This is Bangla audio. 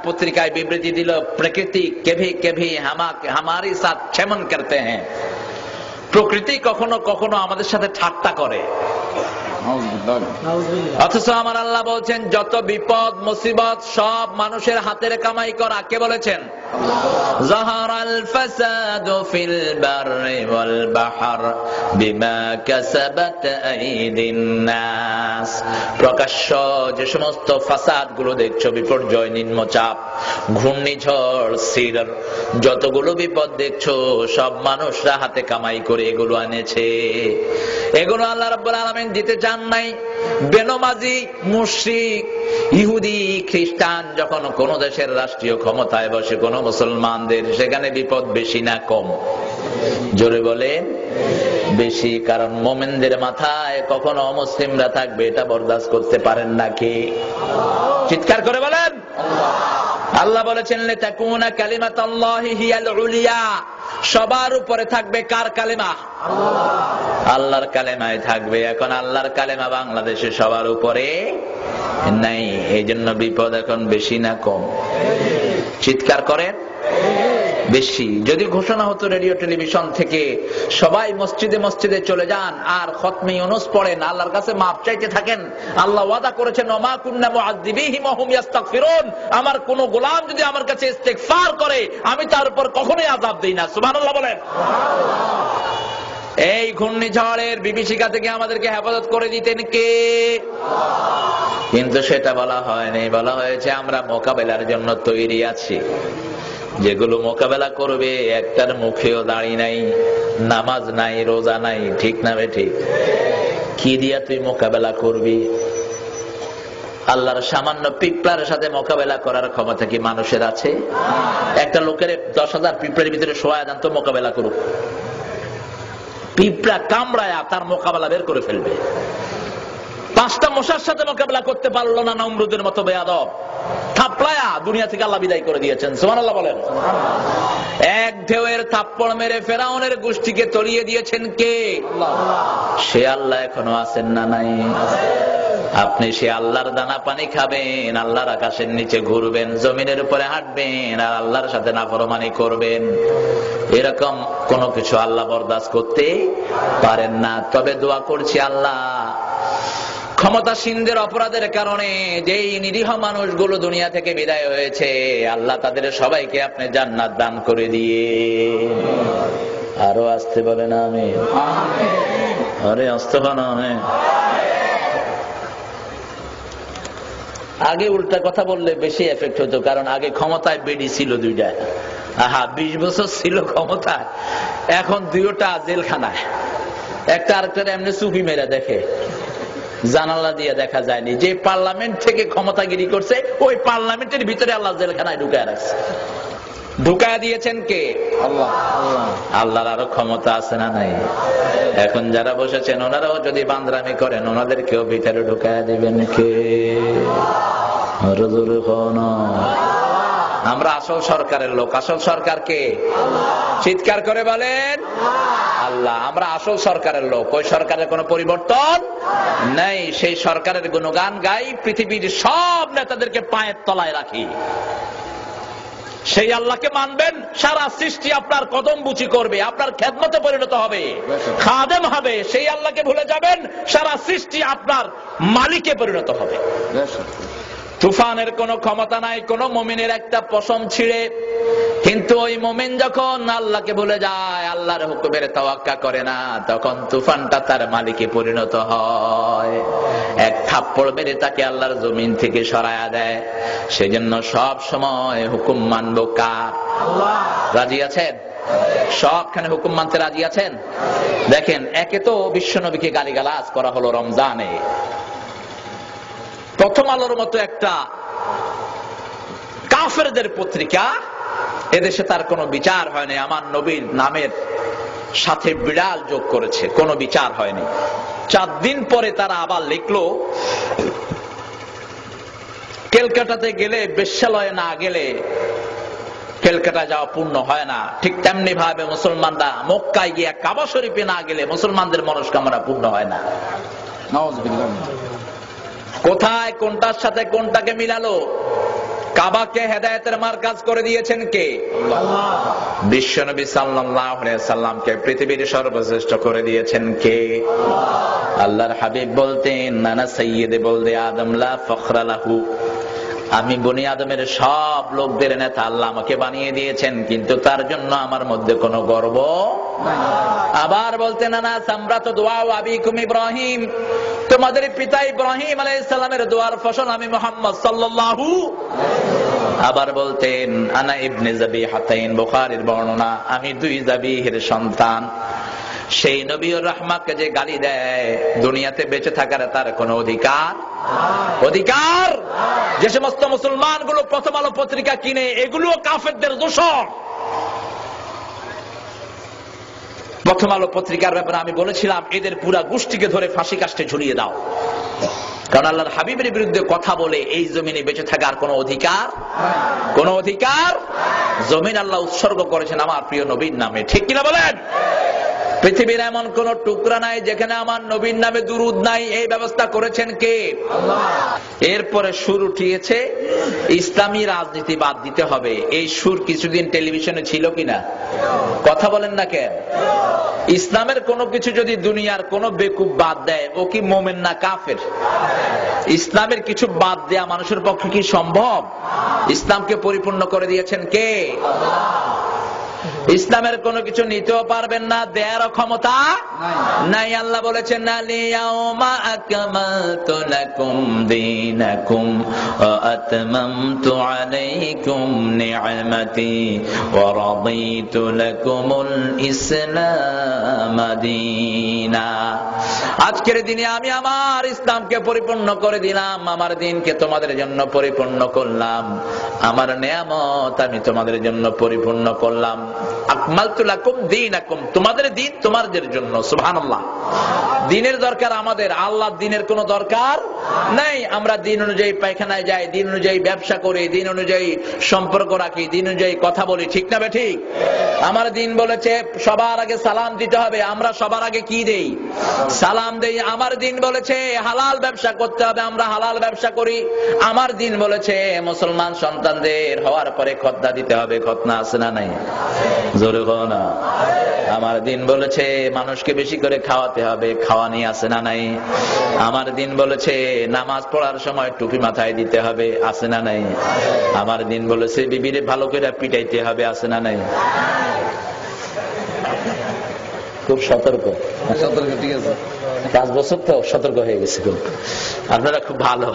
পত্রিকায় বিবৃতি দিল, প্রকৃতি কেভি কেভি হামারি সাথ চেমন করতে হ্যাঁ। প্রকৃতি কখনো কখনো আমাদের সাথে ঠাট্টা করে। অথচ আমার আল্লাহ বলছেন যত বিপদ মুসিবত সব মানুষের হাতের কামাই করা। কে বলেছেন? যাহারাল ফাসাদু ফিল বাররি ওয়াল বাহর বিমা কাসাবাত আইদিন নাস। প্রকাশ্য যে সমস্ত ফাসাদ গুলো দেখছো, বিপর্যয়, নিম্নচাপ, ঘূর্ণিঝড়, সির, যতগুলো বিপদ দেখছো সব মানুষরা হাতে কামাই করে এগুলো আনেছে। এগুলো আল্লাহ রাব্বুল আলামিন দিতে চান নাই। বেনমাজি, মুশরিক, ইহুদি, খ্রিস্টান যখন কোন দেশের রাষ্ট্রীয় ক্ষমতায় বসে কোন মুসলমানদের, সেখানে বিপদ বেশি না কম? জোরে বলে বেশি। কারণ মুমিনদের মাথায় কখনো অমুসলিমরা থাকবে এটা বরদাস্ত করতে পারেন নাকি? চিৎকার করে বলেন। আল্লাহ বলেছেন লিতাকুনা কালিমাতুল্লাহি হিয়াল উলিয়া। সবার উপরে থাকবে কার কালেমা? আল্লাহর কালেমায় থাকবে। এখন আল্লাহর কালেমা বাংলাদেশে সবার উপরে নাই, এই জন্য বিপদ এখন বেশি না কম? চিৎকার করেন বেশি। যদি ঘোষণা হতো রেডিও টেলিভিশন থেকে সবাই মসজিদে মসজিদে চলে যান আর খতমে ইউনূস পড়েন, আল্লাহর কাছে মাপ চাইতে থাকেন। আল্লাহ ওয়াদা করেছেন ওমা কুন্না মুআযযিবিহিম ওয়া হুম ইস্তাগফিরুন। আমার কোন গোলাম যদি আমার কাছে ইস্তেগফার করে আমি তার উপর কখনোই আযাব দেই না। সুবহানাল্লাহ বলেন। এই ঘূর্ণিঝড়ের বিভীষিকা থেকে আমাদেরকে হেফাজত করে দিতেন কে? কিন্তু সেটা বলা হয়নি। বলা হয়েছে আমরা মোকাবেলার জন্য তৈরি আছি। যেগুলো মোকাবেলা করবে একটার মুখেও দাড়ি নাই, নামাজ নাই, রোজা নাই। ঠিক না বেঠিক? কি দিয়া তুই মোকাবেলা করবি? আল্লাহর সামান্য পিঁপড়ার সাথে মোকাবেলা করার ক্ষমতা কি মানুষের আছে? একটা লোকের 10,000 পিঁপড়ার ভিতরে শোয়া দেন তো মোকাবেলা করুক। পিঁপড়া কামড়ায়া তার মোকাবেলা বের করে ফেলবে। 5টা মশার সাথে মোকাবেলা করতে পারলো না নমরুদের মতো বেয়াদব, থাপড়ায়া দুনিয়া থেকে আল্লাহ বিদায় করে দিয়েছেন। সুবহানাল্লাহ বলেন। এক ঢেউয়ের থাপ্পড় মেরে ফেরাউনের গোষ্ঠীকে তলিয়ে দিয়েছেন কে? সে আল্লাহ এখনো আছেন না নাই? আপনি সে আল্লাহর দানা পানি খাবেন, আল্লাহর আকাশের নিচে ঘুরবেন, জমিনের উপরে হাঁটবেন আর আল্লাহর সাথে নাফরমানি করবেন। এরকম কোনো কিছু আল্লাহ বরদাস্ত করতে পারেন না। তবে দোয়া করছি আল্লাহ ক্ষমতাসীনদের অপরাধের কারণে যেই নিরীহ মানুষগুলো দুনিয়া থেকে বিদায় হয়েছে, আল্লাহ তাদের সবাইকে আপনি জান্নাত দান করে দিয়ে। আরো আসতে বলেন আমিন। আরে আসতে বলেন আমিন। আগে উল্টা কথা বললে বেশি এফেক্ট হতো, কারণ আগে ক্ষমতায় বেডি ছিল 2টা। 20 বছর ছিল ক্ষমতায়, এখন 2টা জেলখানায়। একটা আরেকটা এমনি চুপি মেরে দেখে, জানালা দিয়ে দেখা যায়নি। যে পার্লামেন্ট থেকে ক্ষমতাগিরি করছে ওই পার্লামেন্টের ভিতরে আল্লাহ জেলখানায় ঢুকায় রাখছে। ঢুকায় দিয়েছেন কে? আল্লাহ। আল্লাহর আরো ক্ষমতা আছে না নাই? এখন যারা বসেছেন ওনারাও যদি বান্দরামি করেন ওনাদেরকেও ভিতরে ঢুকায় দিবেন কে? আমরা আসল সরকারের লোক। আসল সরকার কে? চিৎকার করে বলেন আল্লাহ। আমরা আসল সরকারের লোক। ওই সরকারের কোনো পরিবর্তন নাই। সেই সরকারের গুণগান গাই, পৃথিবীর সব নেতাদেরকে পায়ের তলায় রাখি। সেই আল্লাহকে মানবেন, সারা সৃষ্টি আপনার কদম বুচি করবে, আপনার খেদমতে পরিণত হবে, খাদেম হবে। সেই আল্লাহকে ভুলে যাবেন, সারা সৃষ্টি আপনার মালিকে পরিণত হবে। তুফানের কোনো ক্ষমতা নাই কোন মুমিনের একটা পশম ছিঁড়ে। কিন্তু ওই মুমিন যখন আল্লাহকে ভুলে যায়, আল্লাহর হুকুমের তাওয়াক্কা করে না, তখন তুফানটা তার মালিকে পরিণত হয়। এক থাপ্পড় মেরে তাকে আল্লাহর জমিন থেকে সরায়া দেয়। সেজন্য সব সময় হুকুম মানব কার? আল্লাহ। রাজি আছেন? সবখানে হুকুম মানতে রাজি আছেন? দেখেন, একে তো বিশ্বনবীকে গালিগালাজ করা হলো রমজানে। প্রথম আলোর মতো একটা কাফেরদের পত্রিকা, এদেশে তার কোনো বিচার হয়নি। আমার নবীর নামের সাথে বিড়াল যোগ করেছে, কোনো বিচার হয়নি। 4 দিন পরে তারা আবার লিখলো, ক্যালকাটাতে গেলে, বেশ্যালয়ে না গেলে ক্যালকাটা যাওয়া পূর্ণ হয় না। ঠিক তেমনি ভাবে মুসলমানরা মক্কায় গিয়ে কাবা শরীফে না গেলে মুসলমানদের মনস্কামনা পূর্ণ হয় না। কোথায় কোনটার সাথে কোনটাকে মিলালো? কাবাকে হেদায়েতের মারকাজ করে দিয়েছেন কে? আল্লাহ। বিশ্বনবী সাল্লাল্লাহু আলাইহি সাল্লামকে পৃথিবীর সর্বশ্রেষ্ঠ করে দিয়েছেন কে? আল্লাহ। আল্লাহর হাবিব বলতেন, নানা সাইয়্যিদে বলদে আদম লা ফখরা লাহু, আমি বনি আদমের সব লোকদের নেতা আল্লাহ আমাকে বানিয়ে দিয়েছেন, কিন্তু তার জন্য আমার মধ্যে কোনো গর্ব নাই। আবার বলতেন, না সামরাত দোয়া আবিকুম ইব্রাহিম, তোমাদের পিতা ইব্রাহিম আলাইহিস সালামের দোয়ার ফসল আমি মুহাম্মদ সাল্লাল্লাহু। আবার বলতেন, আনা ইবনে যাবিহাতাইন, বুখারীর বর্ণনা, আমি দুই যাবিহের সন্তান। সেই নবীর রাহমাতকে যে গালি দেয়, দুনিয়াতে বেঁচে থাকার তার কোনো অধিকার অধিকার যে সমস্ত মুসলমানগুলো প্রথম আলো পত্রিকা কিনে, এগুলো কাফেরদের দোষর। প্রথম আলো পত্রিকার ব্যাপারে আমি বলেছিলাম, এদের পুরা গোষ্ঠীকে ধরে ফাঁসি কাস্টে ঝুলিয়ে দাও, কারণ আল্লাহর হাবিবের বিরুদ্ধে কথা বলে এই জমিনে বেঁচে থাকার কোনো অধিকার কোনো অধিকার জমিন আল্লাহ উৎসর্গ করেছেন আমার প্রিয় নবীর নামে, ঠিক কিনা বলেন? পৃথিবীর এমন কোন টুকরা নাই যেখানে আমার নবীর নামে দুরূদ নাই। এই ব্যবস্থা করেছেন কে? আল্লাহ। এরপরে সুর উঠিয়েছে ইসলামী রাজনীতি বাদ দিতে হবে। এই সুর কিছুদিন টেলিভিশনে ছিল কিনা? কথা বলেন না কেন? ইসলামের কোনো কিছু যদি দুনিয়ার কোনো বেকুব বাদ দেয়, ও কি মোমেন না কাফের? ইসলামের কিছু বাদ দেয়া মানুষের পক্ষে কি সম্ভব? ইসলামকে পরিপূর্ণ করে দিয়েছেন কে? ইসলামের কোনো কিছু নিতেও পারবেন না, দেয়ারও ক্ষমতা নাই। আল্লাহ বলেছেন, আলিয়াউমা আকমালতু লাকুম দীনাকুম ওয়া আতমামতু আলাইকুম নি'মাতি ওয়া রাদিতু লাকুমুল ইসলাম দীনা। আজকের দিনে আমি আমার ইসলামকে পরিপূর্ণ করে দিলাম, আমার দ্বীনকে তোমাদের জন্য পরিপূর্ণ করলাম, আমার নিয়ামত আমি তোমাদের জন্য পরিপূর্ণ করলাম। আকমালতু লাকুম দীনাকুম, তোমাদের দ্বীন তোমাদের জন্য। সুবহানাল্লাহ। দ্বীনের দরকার আমাদের, আল্লাহর দ্বীনের কোনো দরকার নাই। আমরা দ্বীন অনুযায়ী পায়খানায় যাই, দ্বীন অনুযায়ী ব্যবসা করি, দ্বীন অনুযায়ী সম্পর্ক রাখি, দ্বীন অনুযায়ী কথা বলি, ঠিক না ঠিক? আমার দ্বীন বলেছে সবার আগে সালাম দিতে হবে, আমরা সবার আগে কি দেই? সালাম দেই। আমার দ্বীন বলেছে হালাল ব্যবসা করতে হবে, আমরা হালাল ব্যবসা করি। আমার দ্বীন বলেছে মুসলমান সন্তানদের হওয়ার পরে খতনা দিতে হবে, খতনা আছে না নাই? জোরে বলো না। আমার দ্বীন বলেছে মানুষকে বেশি করে খাওয়াতে হবে, খাওয়ানি আছে না নাই? আমার দ্বীন বলেছে নামাজ পড়ার সময় টুপি মাথায় দিতে হবে, আছে না নাই? আমার দ্বীন বলেছে বিবিরে ভালো করে পিটাইতে হবে, আছে না নাই? খুব সতর্ক, ঠিক আছে। 5 বছর তো সতর্ক হয়ে গেছে, আপনারা খুব ভালো।